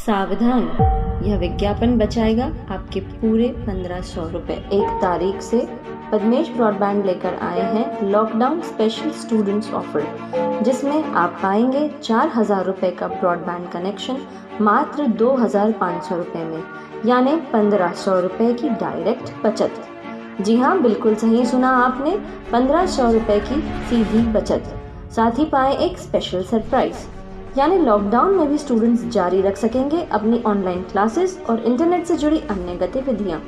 सावधान, यह विज्ञापन बचाएगा आपके पूरे 1500 रुपए। एक तारीख से पद्मेश ब्रॉडबैंड लेकर आए हैं लॉकडाउन स्पेशल स्टूडेंट्स ऑफर, जिसमें आप पाएंगे 4000 रुपए का ब्रॉडबैंड कनेक्शन मात्र 2500 रुपए में, यानी 1500 रुपए की डायरेक्ट बचत। जी हाँ, बिल्कुल सही सुना आपने, 1500 रुपए की सीधी बचत। साथ ही पाए एक स्पेशल सरप्राइज, यानी लॉकडाउन में भी स्टूडेंट्स जारी रख सकेंगे अपनी ऑनलाइन क्लासेस और इंटरनेट से जुड़ी अन्य गतिविधियाँ,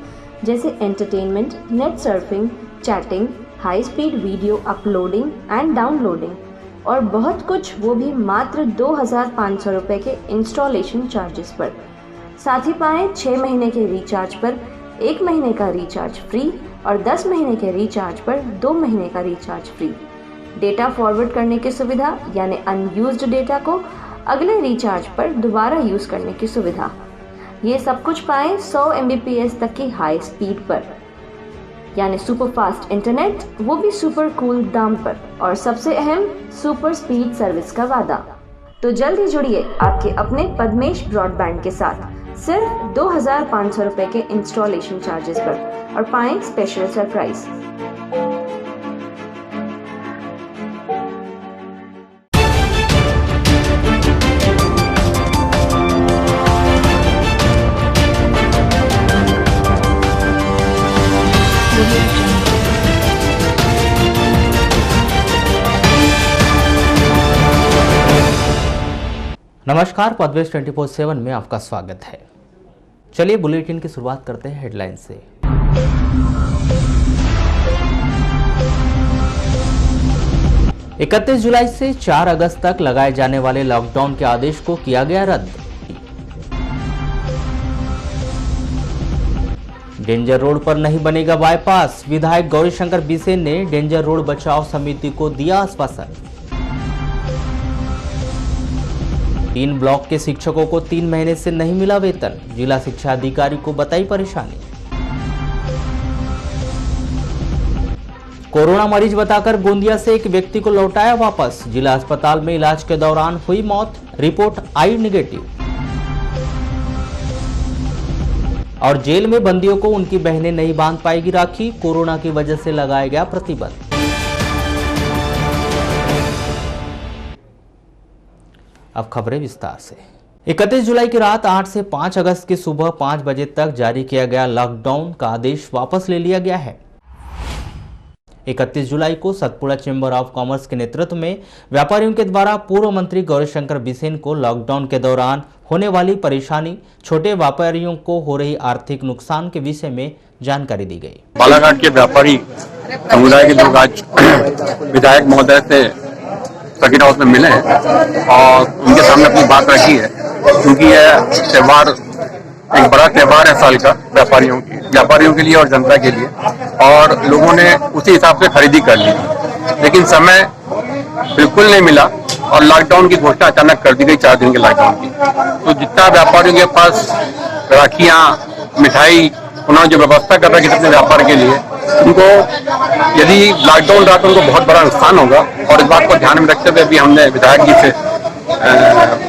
जैसे entertainment, net surfing, chatting, high speed video uploading and downloading और बहुत कुछ, वो भी मात्र 2500 रुपये के इंस्टॉलेशन चार्जेस पर। साथ ही पाएँ 6 महीने के रिचार्ज पर 1 महीने का रिचार्ज फ्री और 10 महीने के रिचार्ज पर 2 महीने का रिचार्ज फ्री। डेटा फॉरवर्ड करने की सुविधा, यानी अनयूज्ड डेटा को अगले रिचार्ज पर दोबारा यूज़ करने की सुविधा। ये सब कुछ पाएं 100 Mbps तक की हाई स्पीड पर, यानी सुपर फास्ट इंटरनेट, वो भी सुपर कूल दाम पर, और सबसे अहम सुपर स्पीड सर्विस का वादा। तो जल्दी जुड़िए आपके अपने पद्मेश ब्रॉडबैंड के साथ सिर्फ 2500 रुपये के इंस्टॉलेशन चार्जेस पर, और पाएं स्पेशल सरप्राइज। नमस्कार, पद्मेश 24/7 में आपका स्वागत है। चलिए बुलेटिन की शुरुआत करते हैं हेडलाइन से। इकतीस जुलाई से 4 अगस्त तक लगाए जाने वाले लॉकडाउन के आदेश को किया गया रद्द। डेंजर रोड पर नहीं बनेगा बाईपास, विधायक गौरीशंकर बिसेन ने डेंजर रोड बचाव समिति को दिया आश्वासन। 3 ब्लॉक के शिक्षकों को 3 महीने से नहीं मिला वेतन, जिला शिक्षा अधिकारी को बताई परेशानी। कोरोना मरीज बताकर गोंदिया से एक व्यक्ति को लौटाया वापस, जिला अस्पताल में इलाज के दौरान हुई मौत, रिपोर्ट आई नेगेटिव। और जेल में बंदियों को उनकी बहनें नहीं बांध पाएगी राखी, कोरोना की वजह से लगाया गया प्रतिबंध। अब खबरें विस्तार से। 31 जुलाई की रात 8 से 5 अगस्त की सुबह 5 बजे तक जारी किया गया लॉकडाउन का आदेश वापस ले लिया गया है। 31 जुलाई को सतपुड़ा चेंबर ऑफ कॉमर्स के नेतृत्व में व्यापारियों के द्वारा पूर्व मंत्री गौरीशंकर बिसेन को लॉकडाउन के दौरान होने वाली परेशानी, छोटे व्यापारियों को हो रही आर्थिक नुकसान के विषय में जानकारी दी गई। बालाघाट के व्यापारी समुदाय के लोग आज विधायक महोदय से सर्किट हाउस में मिले हैं और उनके सामने अपनी बात रखी है, क्योंकि यह त्योहार एक बड़ा त्योहार है साल का व्यापारियों के लिए और जनता के लिए, और लोगों ने उसी हिसाब से खरीदी कर ली, लेकिन समय बिल्कुल नहीं मिला और लॉकडाउन की घोषणा अचानक कर दी गई 4 दिन के लॉकडाउन की। तो जितना व्यापारियों के पास राखियां, मिठाई, उन्होंने जो व्यवस्था कर रखी अपने व्यापार के लिए, उनको यदि लॉकडाउन रहा तो उनको बहुत बड़ा नुकसान होगा। और इस बात को ध्यान में रखते हुए भी हमने विधायक जी से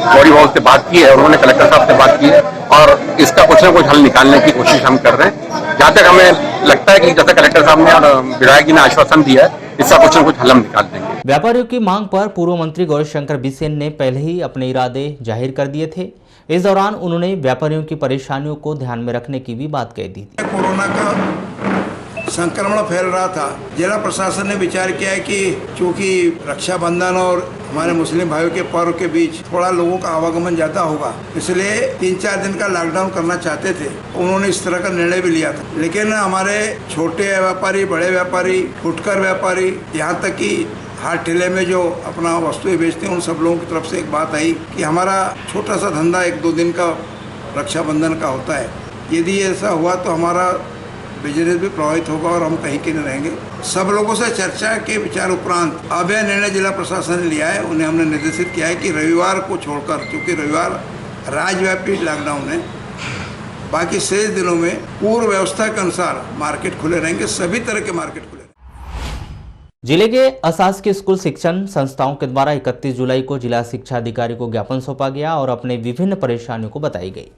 गौरी हाउस से बात की है और उन्होंने कलेक्टर साहब से बात की है, और इसका कुछ न कुछ हल निकालने की कोशिश हम कर रहे हैं। जहाँ तक हमें लगता है कि जैसे कलेक्टर साहब ने और विधायक जी ने आश्वासन दिया है, इसका कुछ न कुछ हल हम निकाल देंगे। व्यापारियों की मांग पर पूर्व मंत्री गौरीशंकर बिसेन ने पहले ही अपने इरादे जाहिर कर दिए थे। इस दौरान उन्होंने व्यापारियों की परेशानियों को ध्यान में रखने की भी बात कह दी थी। कोरोना का संक्रमण फैल रहा था, जिला प्रशासन ने विचार किया है कि चूंकि रक्षाबंधन और हमारे मुस्लिम भाइयों के पर्व के बीच थोड़ा लोगों का आवागमन ज्यादा होगा, इसलिए 3-4 दिन का लॉकडाउन करना चाहते थे। उन्होंने इस तरह का निर्णय भी लिया था, लेकिन हमारे छोटे व्यापारी, बड़े व्यापारी, फुटकर व्यापारी, यहाँ तक कि हाट ठेले में जो अपना वस्तुएं बेचते हैं, उन सब लोगों की तरफ से एक बात आई कि हमारा छोटा सा धंधा 1-2 दिन का रक्षाबंधन का होता है, यदि ऐसा हुआ तो हमारा बिजनेस भी प्रभावित होगा और हम कहीं के नहीं रहेंगे। सब लोगों से चर्चा के विचार उपरांत अब यह निर्णय जिला प्रशासन ने लिया है। उन्हें हमने निर्देशित किया है कि रविवार को छोड़कर, क्योंकि रविवार राज्यव्यापी लॉकडाउन है, बाकी शेष दिनों में पूर्व व्यवस्था के अनुसार मार्केट खुले रहेंगे, सभी तरह के मार्केट खुले। जिले के अशासकीय स्कूल शिक्षण संस्थाओं के द्वारा 31 जुलाई को जिला शिक्षा अधिकारी को ज्ञापन सौंपा गया और अपने विभिन्न परेशानियों को बताई गई।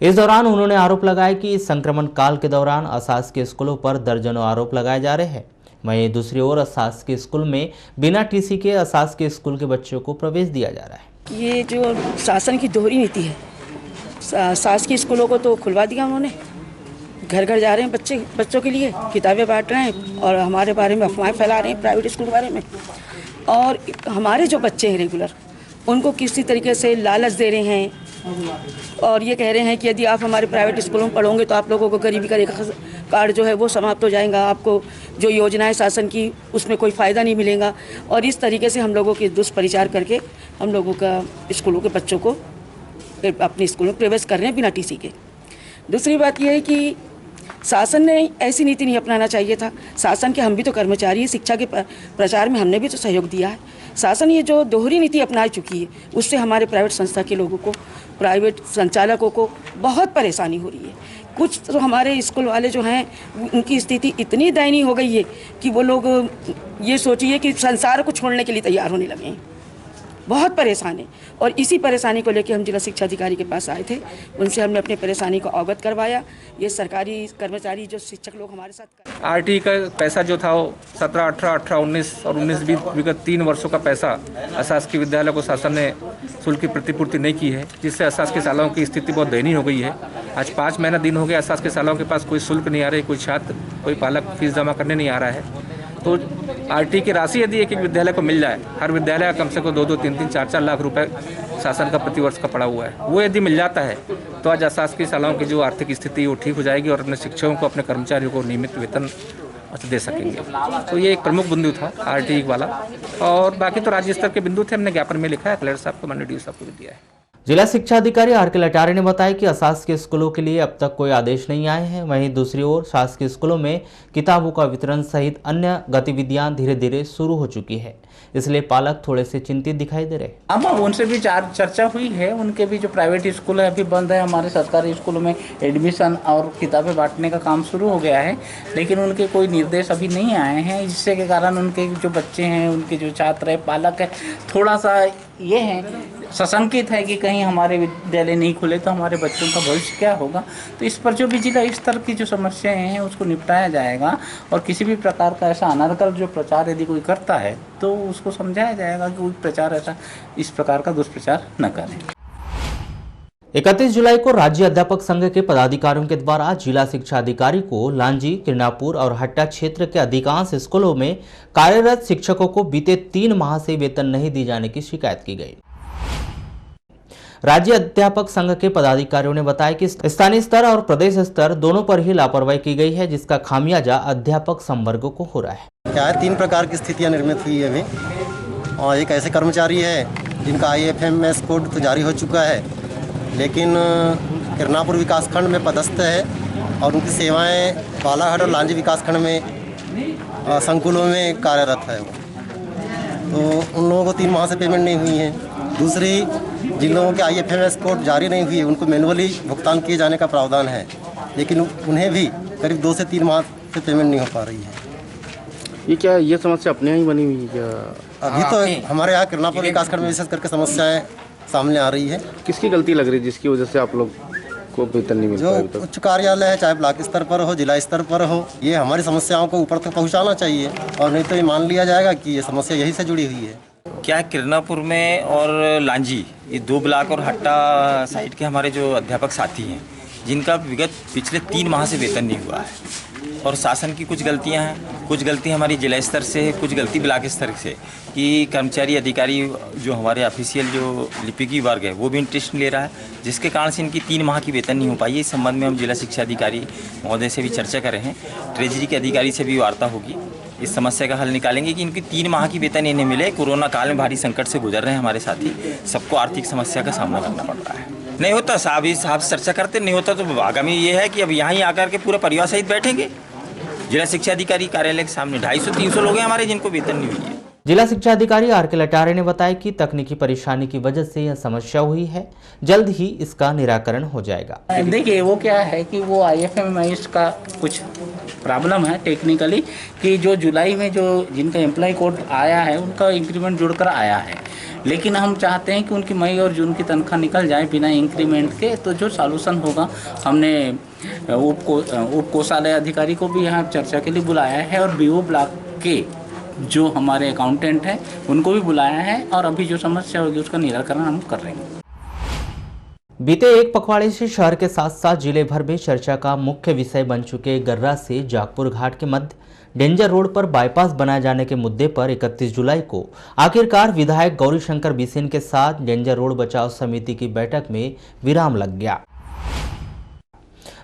इस दौरान उन्होंने आरोप लगाया कि संक्रमण काल के दौरान अशासकीय स्कूलों पर दर्जनों आरोप लगाए जा रहे हैं। वहीं दूसरी ओर अशासकीय स्कूल में बिना टीसी के अशासकीय स्कूल के बच्चों को प्रवेश दिया जा रहा है। ये जो शासन की दोहरी नीति है, शासकीय स्कूलों को तो खुलवा दिया उन्होंने, घर घर जा रहे हैं बच्चों के लिए किताबें बांट रहे हैं और हमारे बारे में अफवाहें फैला रहे हैं प्राइवेट स्कूल के बारे में। और हमारे जो बच्चे हैं रेगुलर, उनको किसी तरीके से लालच दे रहे हैं और ये कह रहे हैं कि यदि आप हमारे प्राइवेट स्कूलों में पढ़ोगे तो आप लोगों को गरीबी का रेखा कार्ड जो है वो समाप्त हो जाएगा, आपको जो योजनाएं शासन की उसमें कोई फ़ायदा नहीं मिलेगा। और इस तरीके से हम लोगों के दुष्प्रचार करके हम लोगों का स्कूलों के बच्चों को अपने स्कूल में प्रवेश कर रहे हैं बिना टीसी के। दूसरी बात यह है कि शासन ने ऐसी नीति नहीं अपनाना चाहिए था। शासन के हम भी तो कर्मचारी हैं, शिक्षा के प्रचार में हमने भी तो सहयोग दिया है। शासन ये जो दोहरी नीति अपना चुकी है उससे हमारे प्राइवेट संस्था के लोगों को, प्राइवेट संचालकों को बहुत परेशानी हो रही है। कुछ तो हमारे स्कूल वाले जो हैं उनकी स्थिति इतनी दयनीय हो गई है कि वो लोग ये सोचिए कि संसार को छोड़ने के लिए तैयार होने लगे हैं, बहुत परेशान है। और इसी परेशानी को लेकर हम जिला शिक्षा अधिकारी के पास आए थे, उनसे हमने अपनी परेशानी को अवगत करवाया। ये सरकारी कर्मचारी जो शिक्षक लोग हमारे साथ आरटी का पैसा जो था वो 17, 18, 18, 19 और 19 भी विगत 3 वर्षों का पैसा अशासकीय विद्यालय को शासन ने शुल्क की प्रतिपूर्ति नहीं की है, जिससे अशासकीय शालाओं की स्थिति बहुत दयनीय हो गई है। आज 5 महीना दिन हो गया, अशासकीय शालाओं के पास कोई शुल्क नहीं आ रही, कोई छात्र, कोई पालक फीस जमा करने नहीं आ रहा है। तो आरटी की राशि यदि एक एक विद्यालय को मिल जाए, हर विद्यालय का कम से कम 2-2, 3-3, 4-4 लाख रुपए शासन का प्रतिवर्ष का पड़ा हुआ है, वो यदि मिल जाता है तो आज अशासकीय शालाओं की जो आर्थिक स्थिति वो ठीक हो जाएगी और अपने शिक्षकों को, अपने कर्मचारियों को नियमित वेतन दे सकेंगे। तो ये एक प्रमुख बिंदु था आरटी वाला। और बाकी तो राज्य स्तर के बिंदु थे, हमने ज्ञापन में लिखा है, कलेक्टर साहब को, माननीय डीओ साहब को भी दिया है। जिला शिक्षा अधिकारी आर.के. लटारे ने बताया कि अशासकीय स्कूलों के लिए अब तक कोई आदेश नहीं आए हैं। वहीं दूसरी ओर शासकीय स्कूलों में किताबों का वितरण सहित अन्य गतिविधियां धीरे धीरे शुरू हो चुकी है, इसलिए पालक थोड़े से चिंतित दिखाई दे रहे हैं। अब उनसे भी चर्चा हुई है, उनके भी जो प्राइवेट स्कूल है अभी बंद है, हमारे सरकारी स्कूलों में एडमिशन और किताबें बांटने का काम शुरू हो गया है, लेकिन उनके कोई निर्देश अभी नहीं आए हैं, जिससे के कारण उनके जो बच्चे हैं, उनके जो छात्र है, पालक है, थोड़ा सा ये है सशंकित है कि कहीं हमारे विद्यालय नहीं खुले तो हमारे बच्चों का भविष्य क्या होगा। तो इस पर जो भी जिला स्तर की जो समस्याएं हैं उसको निपटाया जाएगा और किसी भी प्रकार का ऐसा अनर्गल जो प्रचार यदि कोई करता है तो उसको समझाया जाएगा कि कोई प्रचार ऐसा इस प्रकार का दुष्प्रचार न करें। 31 जुलाई को राज्य अध्यापक संघ के पदाधिकारियों के द्वारा जिला शिक्षा अधिकारी को लांजी, किरनापुर और हट्टा क्षेत्र के अधिकांश स्कूलों में कार्यरत शिक्षकों को बीते 3 माह से वेतन नहीं दिए जाने की शिकायत की गई। राज्य अध्यापक संघ के पदाधिकारियों ने बताया कि स्थानीय स्तर और प्रदेश स्तर दोनों पर ही लापरवाही की गई है, जिसका खामियाजा अध्यापक संवर्ग को हो रहा है। क्या है, 3 प्रकार की स्थितियां निर्मित हुई है अभी। और एक ऐसे कर्मचारी है जिनका IFMS कोड तो जारी हो चुका है, लेकिन किरनापुर विकासखंड में पदस्थ है और उनकी सेवाएं बालाघाट और लांजी विकासखंड में संकुलों में कार्यरत है। तो उन लोगों को 3 माह से पेमेंट नहीं हुई है। दूसरी, जिन लोगों के IFMS कोड जारी नहीं हुई है उनको मैनुअली भुगतान किए जाने का प्रावधान है, लेकिन उन्हें भी करीब 2 से 3 माह से पेमेंट नहीं हो पा रही है। ये समस्या अपने यहाँ ही बनी हुई है क्या? अभी तो हमारे यहाँ किरनापुर विकासखंड में विशेष करके समस्याएं सामने आ रही है। किसकी गलती लग रही है जिसकी वजह से आप लोग को वेतन नहीं मिल जो उच्च कार्यालय है, चाहे ब्लॉक स्तर पर हो, जिला स्तर पर हो, ये हमारी समस्याओं को ऊपर तक पहुँचाना चाहिए और नहीं तो ये मान लिया जाएगा कि ये समस्या यही से जुड़ी हुई है। क्या किरनापुर में और लांजी, ये 2 ब्लॉक और हट्टा साइड के हमारे जो अध्यापक साथी हैं, जिनका विगत पिछले 3 माह से वेतन नहीं हुआ है और शासन की कुछ गलतियां हैं, कुछ गलती हमारी जिला स्तर से है, कुछ गलती ब्लॉक स्तर से, कि कर्मचारी अधिकारी जो हमारे ऑफिशियल जो लिपिकी वर्ग है वो भी इंटरेस्ट ले रहा है, जिसके कारण से इनकी 3 माह की वेतन नहीं हो पाई है। इस संबंध में हम जिला शिक्षा अधिकारी महोदय से भी चर्चा कर रहे हैं, ट्रेजरी के अधिकारी से भी वार्ता होगी, इस समस्या का हल निकालेंगे कि इनकी 3 माह की वेतन इन्हें मिले। कोरोना काल में भारी संकट से गुजर रहे हैं हमारे साथी, सबको आर्थिक समस्या का सामना करना पड़ रहा है। नहीं होता साहब, इस साहब चर्चा करते, नहीं होता तो आगामी ये है कि अब यहाँ ही आकर के पूरा परिवार सहित बैठेंगे जिला शिक्षा अधिकारी कार्यालय के सामने। 250-300 लोग हैं हमारे जिनको वेतन नहीं हुई है। जिला शिक्षा अधिकारी आर के लटारे ने बताया कि तकनीकी परेशानी की वजह से यह समस्या हुई है, जल्द ही इसका निराकरण हो जाएगा। देखिए वो क्या है कि वो IFMS का कुछ प्रॉब्लम है टेक्निकली, कि जो जुलाई में जो जिनका एम्प्लॉय कोड आया है उनका इंक्रीमेंट जुड़कर आया है, लेकिन हम चाहते हैं कि उनकी मई और जून की तनख्वाह निकल जाए बिना इंक्रीमेंट के। तो जो सॉल्यूशन होगा, हमने उप कोषालय अधिकारी को भी यहाँ चर्चा के लिए बुलाया है और BO ब्लॉक के जो हमारे अकाउंटेंट हैं उनको भी बुलाया है, और अभी जो समस्या होगी उसका निराकरण हम कर रहे हैं। बीते एक पखवाड़े से शहर के साथ साथ जिले भर में चर्चा का मुख्य विषय बन चुके गर्रा से जागपुर घाट के मध्य डेंजर रोड पर बाईपास बनाए जाने के मुद्दे पर 31 जुलाई को आखिरकार विधायक गौरीशंकर बिसेन के साथ डेंजर रोड बचाव समिति की बैठक में विराम लग गया।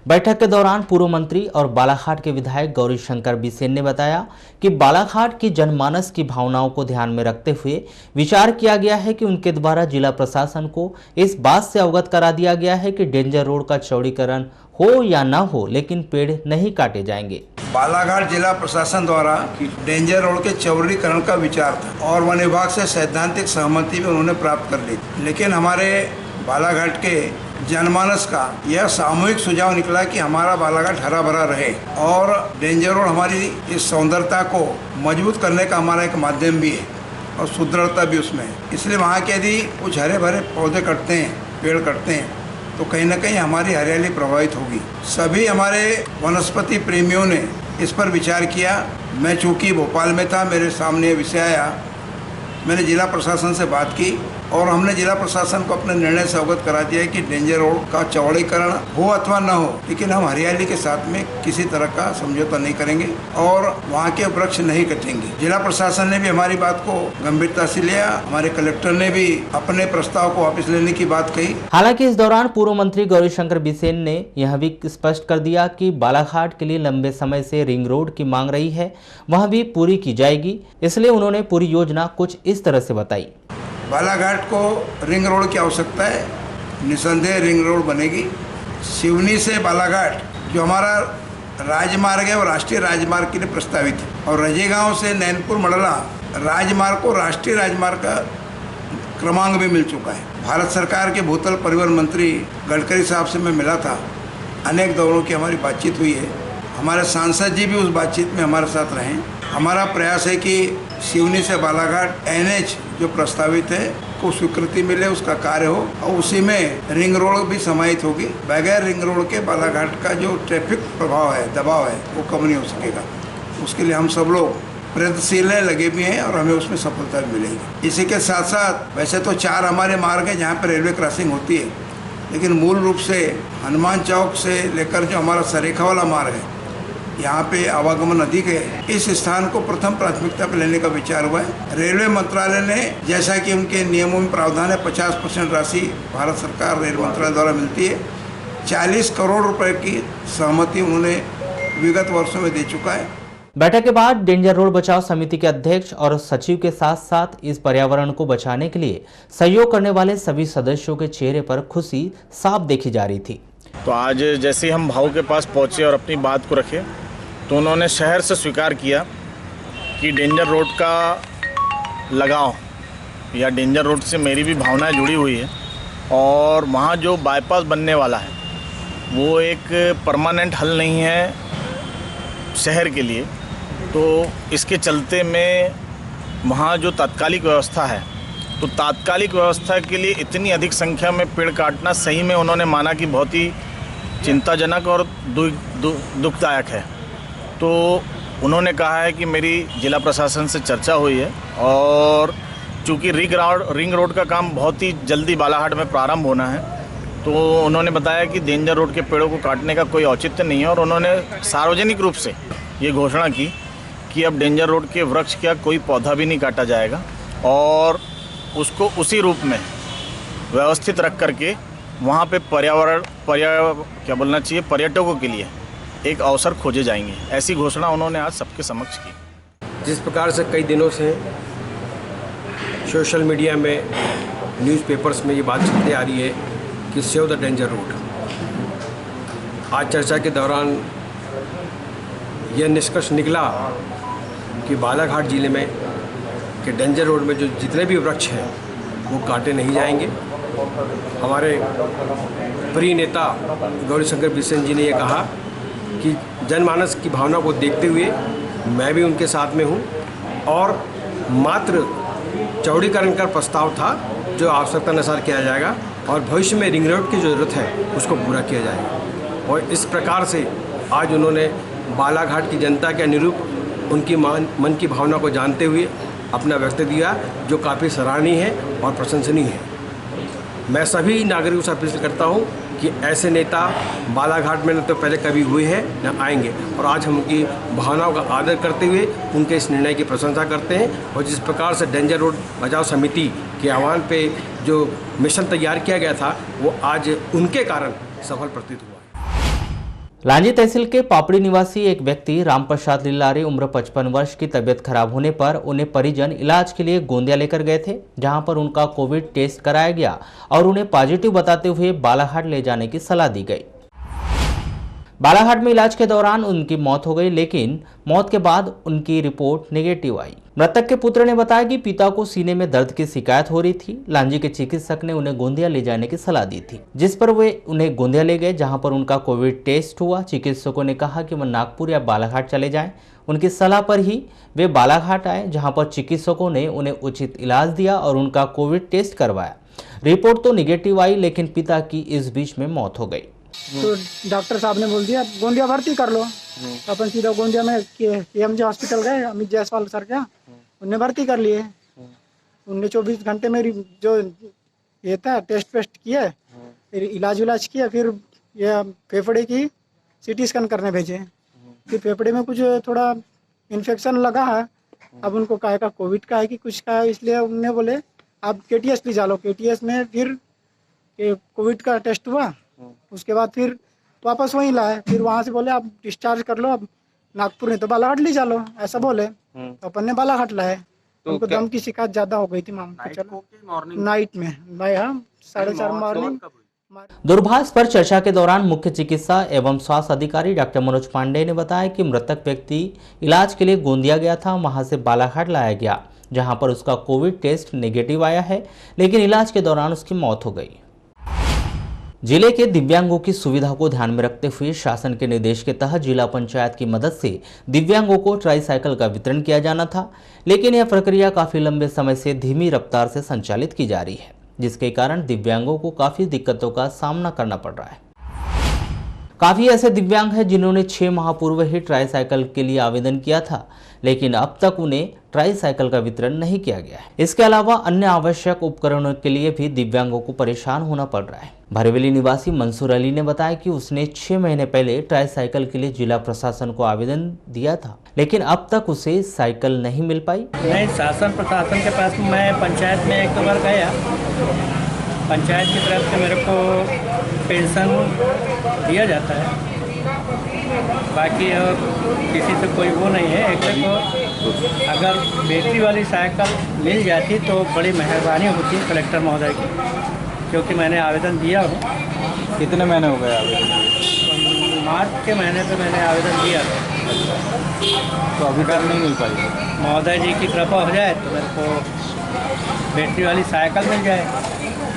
बैठक के दौरान पूर्व मंत्री और बालाघाट के विधायक गौरीशंकर बिसेन ने बताया कि बालाघाट की जनमानस की भावनाओं को ध्यान में रखते हुए विचार किया गया है कि उनके द्वारा जिला प्रशासन को इस बात से अवगत करा दिया गया है कि डेंजर रोड का चौड़ीकरण हो या न हो, लेकिन पेड़ नहीं काटे जाएंगे। बालाघाट जिला प्रशासन द्वारा डेंजर रोड के चौड़ीकरण का विचार था और वन विभाग से सैद्धांतिक सहमति भी उन्होंने प्राप्त कर ली, लेकिन हमारे बालाघाट के जनमानस का यह सामूहिक सुझाव निकला कि हमारा बालाघाट हरा भरा रहे और डेंजर रोड हमारी इस सौंदर्यता को मजबूत करने का हमारा एक माध्यम भी है और सुदृढ़ता भी उसमें है। इसलिए वहाँ के यदि कुछ हरे भरे पौधे कटते हैं, पेड़ कटते हैं, तो कहीं ना कहीं हमारी हरियाली प्रभावित होगी। सभी हमारे वनस्पति प्रेमियों ने इस पर विचार किया। मैं चूँकि भोपाल में था, मेरे सामने विषय आया, मैंने जिला प्रशासन से बात की और हमने जिला प्रशासन को अपने निर्णय से अवगत करा दिया है कि डेंजर रोड का चौड़ीकरण हो अथवा न हो, लेकिन हम हरियाली के साथ में किसी तरह का समझौता नहीं करेंगे और वहाँ के वृक्ष नहीं कटेंगे। जिला प्रशासन ने भी हमारी बात को गंभीरता से लिया। हमारे कलेक्टर ने भी अपने प्रस्ताव को वापस लेने की बात कही। हालांकि इस दौरान पूर्व मंत्री गौरीशंकर बिसेन ने यह भी स्पष्ट कर दिया कि बालाघाट के लिए लंबे समय से रिंग रोड की मांग रही है, वह भी पूरी की जाएगी। इसलिए उन्होंने पूरी योजना कुछ इस तरह से बताई। बालाघाट को रिंग रोड की आवश्यकता है, निसंदेह रिंग रोड बनेगी। सिवनी से बालाघाट जो हमारा राजमार्ग है वो राष्ट्रीय राजमार्ग के लिए प्रस्तावित है और रजेगांव से नैनपुर मंडला राजमार्ग को राष्ट्रीय राजमार्ग का क्रमांक भी मिल चुका है। भारत सरकार के भूतल परिवहन मंत्री गडकरी साहब से मैं मिला था, अनेक दौरों की हमारी बातचीत हुई है। हमारे सांसद जी भी उस बातचीत में हमारे साथ रहें। हमारा प्रयास है कि सिवनी से बालाघाट NH जो प्रस्तावित है को स्वीकृति मिले, उसका कार्य हो और उसी में रिंग रोड भी समाहित होगी। बगैर रिंग रोड के बालाघाट का जो ट्रैफिक प्रभाव है, दबाव है, वो कम नहीं हो सकेगा। उसके लिए हम सब लोग प्रयत्नशील लगे भी हैं और हमें उसमें सफलता भी मिलेगी। इसी के साथ साथ वैसे तो 4 हमारे मार्ग हैं जहाँ पर रेलवे क्रॉसिंग होती है, लेकिन मूल रूप से हनुमान चौक से लेकर जो हमारा सरेखा वाला मार्ग है, यहाँ पे आवागमन अधिक है। इस स्थान को प्रथम प्राथमिकता पर लेने का विचार हुआ है। रेलवे मंत्रालय ने, जैसा कि उनके नियमों में प्रावधान है, 50% राशि भारत सरकार रेल मंत्रालय द्वारा मिलती है। 40 करोड़ रुपए की सहमति उन्होंने विगत वर्षों में दे चुका है। बैठक के बाद डेंजर रोड बचाव समिति के अध्यक्ष और सचिव के साथ साथ इस पर्यावरण को बचाने के लिए सहयोग करने वाले सभी सदस्यों के चेहरे पर खुशी साफ देखी जा रही थी। तो आज जैसे हम भाऊ के पास पहुंचे और अपनी बात को रखे, तो उन्होंने शहर से स्वीकार किया कि डेंजर रोड का लगाव या डेंजर रोड से मेरी भी भावनाएं जुड़ी हुई है और वहाँ जो बाईपास बनने वाला है वो एक परमानेंट हल नहीं है शहर के लिए। तो इसके चलते में वहाँ जो तात्कालिक व्यवस्था है, तो तात्कालिक व्यवस्था के लिए इतनी अधिक संख्या में पेड़ काटना सही में उन्होंने माना कि बहुत ही चिंताजनक और दुखदायक है। तो उन्होंने कहा है कि मेरी जिला प्रशासन से चर्चा हुई है और चूँकि रिंग रोड का काम बहुत ही जल्दी बालाघाट में प्रारंभ होना है, तो उन्होंने बताया कि डेंजर रोड के पेड़ों को काटने का कोई औचित्य नहीं है और उन्होंने सार्वजनिक रूप से ये घोषणा की कि अब डेंजर रोड के वृक्ष का कोई पौधा भी नहीं काटा जाएगा और उसको उसी रूप में व्यवस्थित रख करके वहाँ पे पर्यटकों के लिए एक अवसर खोजे जाएंगे। ऐसी घोषणा उन्होंने आज सबके समक्ष की। जिस प्रकार से कई दिनों से सोशल मीडिया में, न्यूज़पेपर्स में ये बात चलती आ रही है कि सेव द डेंजर रोड, आज चर्चा के दौरान यह निष्कर्ष निकला कि बालाघाट जिले में कि डेंजर रोड में जो जितने भी वृक्ष हैं वो काटे नहीं जाएंगे। हमारे प्रिय नेता गौरीशंकर बिसेन जी ने ये कहा कि जनमानस की भावना को देखते हुए मैं भी उनके साथ में हूँ और मात्र चौड़ीकरण का प्रस्ताव था जो आवश्यकता अनुसार किया जाएगा और भविष्य में रिंग रोड की ज़रूरत है उसको पूरा किया जाएगा। और इस प्रकार से आज उन्होंने बालाघाट की जनता के अनुरूप उनकी मन की भावना को जानते हुए अपना वक्तव्य दिया जो काफ़ी सराहनीय है और प्रशंसनीय है। मैं सभी नागरिकों से अपील करता हूं कि ऐसे नेता बालाघाट में न तो पहले कभी हुए हैं न आएंगे और आज हम उनकी भावनाओं का आदर करते हुए उनके इस निर्णय की प्रशंसा करते हैं। और जिस प्रकार से डेंजर रोड बचाओ समिति के आह्वान पे जो मिशन तैयार किया गया था वो आज उनके कारण सफल प्रतीत हुआ। लांजी तहसील के पापड़ी निवासी एक व्यक्ति रामप्रसाद लिल्लारे उम्र 55 वर्ष की तबीयत खराब होने पर उन्हें परिजन इलाज के लिए गोंदिया लेकर गए थे, जहां पर उनका कोविड टेस्ट कराया गया और उन्हें पॉजिटिव बताते हुए बालाघाट ले जाने की सलाह दी गई। बालाघाट में इलाज के दौरान उनकी मौत हो गई, लेकिन मौत के बाद उनकी रिपोर्ट नेगेटिव आई। मृतक के पुत्र ने बताया कि पिता को सीने में दर्द की शिकायत हो रही थी। लांजी के चिकित्सक ने उन्हें गोंदिया ले जाने की सलाह दी थी, जिस पर वे उन्हें गोंदिया ले गए, जहां पर उनका कोविड टेस्ट हुआ। चिकित्सकों ने कहा कि वह नागपुर या बालाघाट चले जाएं। उनकी सलाह पर ही वे बालाघाट आए, जहां पर चिकित्सकों ने उन्हें उचित इलाज दिया और उनका कोविड टेस्ट करवाया। रिपोर्ट तो निगेटिव आई, लेकिन पिता की इस बीच में मौत हो गई। तो डॉक्टर साहब ने बोल दिया गोंदिया भर्ती कर लो। अपन सीधा गोंदिया में KMJ हॉस्पिटल गए, अमित जायसवाल सर क्या उनने भर्ती कर लिए। उनने 24 घंटे में जो ये था टेस्ट वेस्ट किए, फिर इलाज किया, फिर ये फेफड़े की CT स्कैन करने भेजे। फिर फेफड़े में कुछ थोड़ा इन्फेक्शन लगा है, अब उनको कहा का कोविड का है कि कुछ का है, इसलिए उनने बोले आप KTS ले जा लो। KTS में फिर कोविड का टेस्ट हुआ, उसके बाद फिर वापस वहीं लाए। फिर वहाँ से बोले आप डिस्चार्ज कर लो, अब नागपुर नहीं तो बालाघाट ले जा लो, ऐसा बोले। तो अपन ने बालाघाट लाए। तो उनको दम की शिकायत ज्यादा हो गई थी नाइट में, 4:30 मॉर्निंग। दूरभाष पर चर्चा के दौरान मुख्य चिकित्सा एवं स्वास्थ्य अधिकारी डॉक्टर मनोज पांडे ने बताया कि मृतक व्यक्ति इलाज के लिए गोंदिया गया था, वहां से बालाघाट लाया गया, जहां पर उसका कोविड टेस्ट नेगेटिव आया है, लेकिन इलाज के दौरान उसकी मौत हो गई। जिले के दिव्यांगों की सुविधा को ध्यान में रखते हुए शासन के निर्देश के तहत जिला पंचायत की मदद से दिव्यांगों को ट्राईसाइकिल का वितरण किया जाना था, लेकिन यह प्रक्रिया काफी लंबे समय से धीमी रफ्तार से संचालित की जा रही है, जिसके कारण दिव्यांगों को काफी दिक्कतों का सामना करना पड़ रहा है। काफी ऐसे दिव्यांग हैं जिन्होंने 6 माह पूर्व ही ट्राईसाइकिल के लिए आवेदन किया था, लेकिन अब तक उन्हें ट्राईसाइकिल का वितरण नहीं किया गया है। इसके अलावा अन्य आवश्यक उपकरणों के लिए भी दिव्यांगों को परेशान होना पड़ रहा है। भरेवेली निवासी मंसूर अली ने बताया कि उसने 6 महीने पहले ट्राईसाइकिल के लिए जिला प्रशासन को आवेदन दिया था, लेकिन अब तक उसे साइकिल नहीं मिल पाई। नहीं, शासन प्रशासन के पास मैं पंचायत में 1-2 बार गया। पंचायत की तरफ से मेरे को पेंशन दिया जाता है, बाकी और किसी से कोई वो नहीं है। एक तो अगर बैटरी वाली साइकिल मिल जाती तो बड़ी मेहरबानी होती कलेक्टर महोदय की, क्योंकि मैंने आवेदन दिया हूँ। कितने महीने हो गए आवेदन? मार्च के महीने पे मैंने आवेदन दिया था। तो अभी तक नहीं मिल पाई? महोदय जी की कृपा हो जाए तो मेरे को बैटरी वाली साइकिल मिल जाए,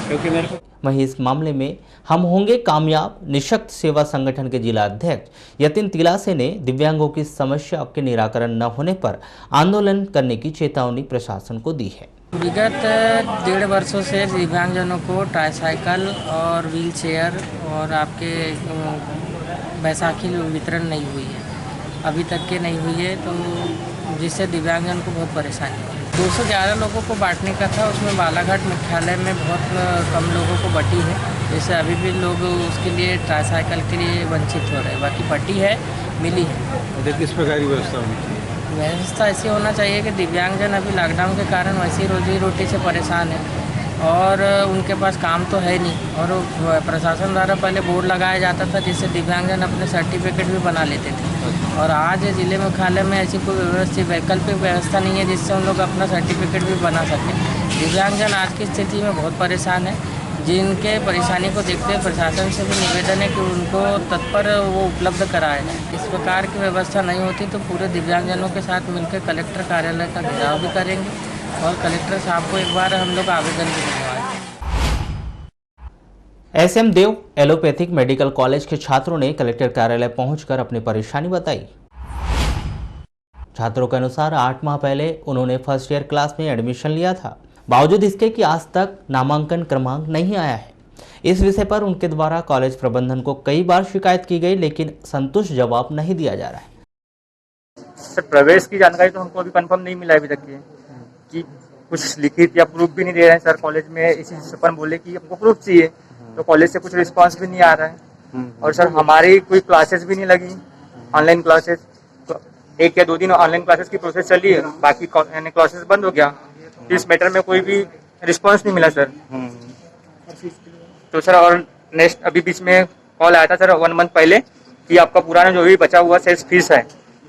क्योंकि मेरे को। वहीं इस मामले में हम होंगे कामयाब निःशक्त सेवा संगठन के जिला अध्यक्ष यतिन तिलासे ने दिव्यांगों की समस्या के निराकरण न होने पर आंदोलन करने की चेतावनी प्रशासन को दी है। विगत 1.5 वर्षों से दिव्यांगजनों को ट्राईसाइकिल और व्हील चेयर और आपके बैसाखी वितरण नहीं हुई है, अभी तक के नहीं हुई है, तो जिससे दिव्यांगजन को बहुत परेशानी है। 211 लोगों को बांटने का था, उसमें बालाघाट मुख्यालय में बहुत कम लोगों को बटी है, जैसे अभी भी लोग उसके लिए ट्राईसाइकिल के लिए वंचित हो रहे हैं, बाकी बटी है, मिली है। किस प्रकार की व्यवस्था होनी चाहिए? व्यवस्था ऐसी होना चाहिए कि दिव्यांगजन अभी लॉकडाउन के कारण वैसी रोजी रोटी से परेशान है और उनके पास काम तो है नहीं, और प्रशासन द्वारा पहले बोर्ड लगाया जाता था जिससे दिव्यांगजन अपने सर्टिफिकेट भी बना लेते थे, और आज जिले मुख्यालय में ऐसी कोई व्यवस्थित वैकल्पिक व्यवस्था नहीं है जिससे उन लोग अपना सर्टिफिकेट भी बना सकें। दिव्यांगजन आज की स्थिति में बहुत परेशान है, जिनके परेशानी को देखते हुए प्रशासन से भी निवेदन है कि उनको तत्पर वो उपलब्ध कराया जाए। इस प्रकार की व्यवस्था नहीं होती तो पूरे दिव्यांगजनों के साथ मिलकर कलेक्टर कार्यालय का घेराव भी करेंगे और कलेक्टर साहब को एक बार हम लोग आवेदन भी दिलवाए। एसएम देव एलोपैथिक मेडिकल कॉलेज के छात्रों ने कलेक्टर कार्यालय पहुंचकर अपनी परेशानी बताई। छात्रों के अनुसार 8 माह पहले उन्होंने फर्स्ट ईयर क्लास में एडमिशन लिया था, बावजूद इसके कि आज तक नामांकन क्रमांक नहीं आया है। इस विषय पर उनके द्वारा कॉलेज प्रबंधन को कई बार शिकायत की गई, लेकिन संतुष्ट जवाब नहीं दिया जा रहा है। सर, प्रवेश की जानकारी तो हमको अभी कंफर्म नहीं मिला अभी तक कि कुछ लिखित या प्रूफ भी नहीं दे रहे हैं सर। कॉलेज में इसी अपन बोले कि हमको प्रूफ चाहिए, तो कॉलेज से कुछ रिस्पांस भी नहीं आ रहा है। और सर हमारी कोई क्लासेस भी नहीं लगी, ऑनलाइन क्लासेस, तो 1 या 2 दिन ऑनलाइन क्लासेस की प्रोसेस चली है, बाकी क्लासेस बंद हो गया। इस मैटर में कोई भी रिस्पांस नहीं मिला सर। तो सर और नेक्स्ट अभी बीच में कॉल आया था सर 1 मंथ पहले कि आपका पुराना जो भी बचा हुआ सेल्स फीस है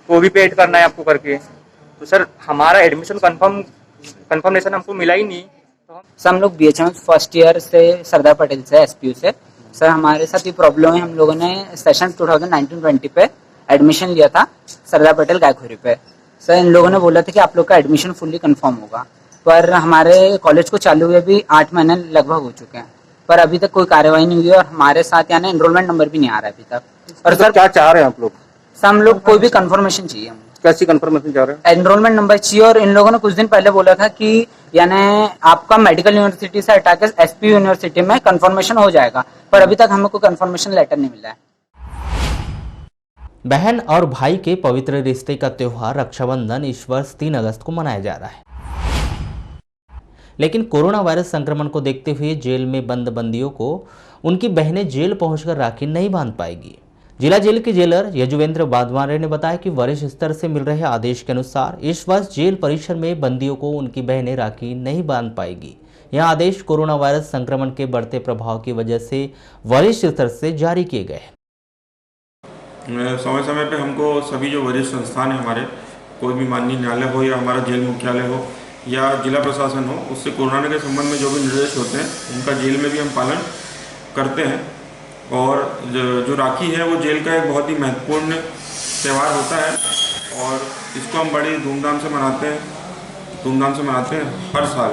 वो भी पेड करना है आपको करके। तो सर हमारा एडमिशन कंफर्मेशन हमको मिला ही नहीं। सर हम लोग BHM फर्स्ट ईयर से सरदार पटेल से SPU से सर हमारे साथ ये प्रॉब्लम है। हम लोगों ने सेशन 2019-20 पे एडमिशन लिया था सरदार पटेल गायखोरी पे। सर इन लोगों ने बोला था कि आप लोग का एडमिशन फुल्ली कंफर्म होगा, पर हमारे कॉलेज को चालू हुए भी 8 महीने लगभग हो चुके हैं, पर अभी तक कोई कार्यवाही नहीं हुई और हमारे साथ यानी एनरोलमेंट नंबर भी नहीं आ रहा है अभी तक। और सर क्या चाह रहे हैं आप लोग? सर हम लोग कोई भी कंफर्मेशन चाहिए। हम कैसी कंफर्मेशन चाह रहे हैं? एनरोलमेंट नंबर चाहिए। और इन लोगों ने कुछ दिन पहले बोला था कि यानी आपका मेडिकल यूनिवर्सिटी से हटा के SPU यूनिवर्सिटी में कंफर्मेशन हो जाएगा, पर अभी तक हमें कोई कंफर्मेशन लेटर नहीं मिला है। बहन और भाई के पवित्र रिश्ते का त्योहार रक्षाबंधन इस वर्ष 3 अगस्त को मनाया जा रहा है, लेकिन कोरोना वायरस संक्रमण को देखते हुए जेल में बंद बंदियों को उनकी बहनें जेल पहुंचकर राखी नहीं बांध पाएगी। जिला जेल के जेलर यजुवेंद्र बादवारे ने बताया कि वरिष्ठ स्तर से मिल रहे आदेश के अनुसार इस वर्ष जेल परिसर में बंदियों को उनकी बहनें राखी नहीं बांध पाएगी। यह आदेश कोरोना वायरस संक्रमण के बढ़ते प्रभाव की वजह से वरिष्ठ स्तर से जारी किए गए। समय समय पे हमको सभी जो वरिष्ठ संस्थान है हमारे, कोई भी माननीय न्यायालय हो या हमारा जेल मुख्यालय हो या जिला प्रशासन हो, उससे कोरोना के संबंध में जो भी निर्देश होते हैं उनका जेल में भी हम पालन करते हैं। और जो राखी है वो जेल का एक बहुत ही महत्वपूर्ण त्यौहार होता है और इसको हम बड़ी धूमधाम से मनाते हैं हर साल।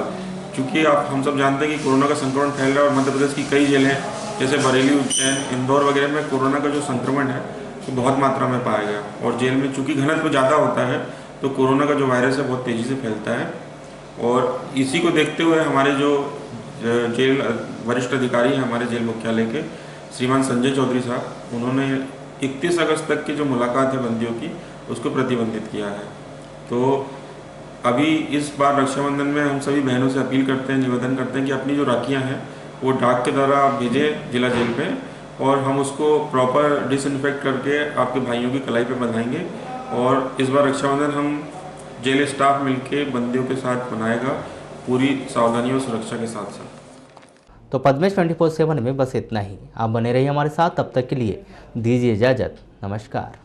क्योंकि हम सब जानते हैं कि कोरोना का संक्रमण फैल रहा है और मध्य प्रदेश की कई जेलें जैसे बरेली, उज्जैन, इंदौर वगैरह में कोरोना का जो संक्रमण है वो बहुत मात्रा में पाया गया। और जेल में चूँकि घनत्व ज़्यादा होता है तो कोरोना का जो वायरस है बहुत तेज़ी से फैलता है। और इसी को देखते हुए हमारे जो जेल वरिष्ठ अधिकारी हैं हमारे जेल मुख्यालय के, श्रीमान संजय चौधरी साहब, उन्होंने 31 अगस्त तक की जो मुलाकात है बंदियों की उसको प्रतिबंधित किया है। तो अभी इस बार रक्षाबंधन में हम सभी बहनों से अपील करते हैं, निवेदन करते हैं कि अपनी जो राखियाँ हैं वो डाक के द्वारा आप भेजें जिला जेल पे और हम उसको प्रॉपर डिसइंफेक्ट करके आपके भाइयों की कलाई पे बंधाएंगे। और इस बार रक्षाबंधन हम जेल स्टाफ मिलके बंदियों के साथ मनाएगा, पूरी सावधानी और सुरक्षा के साथ साथ। तो पद्मेश 24/7 में बस इतना ही। आप बने रहिए हमारे साथ, तब तक के लिए दीजिए इजाजत। नमस्कार।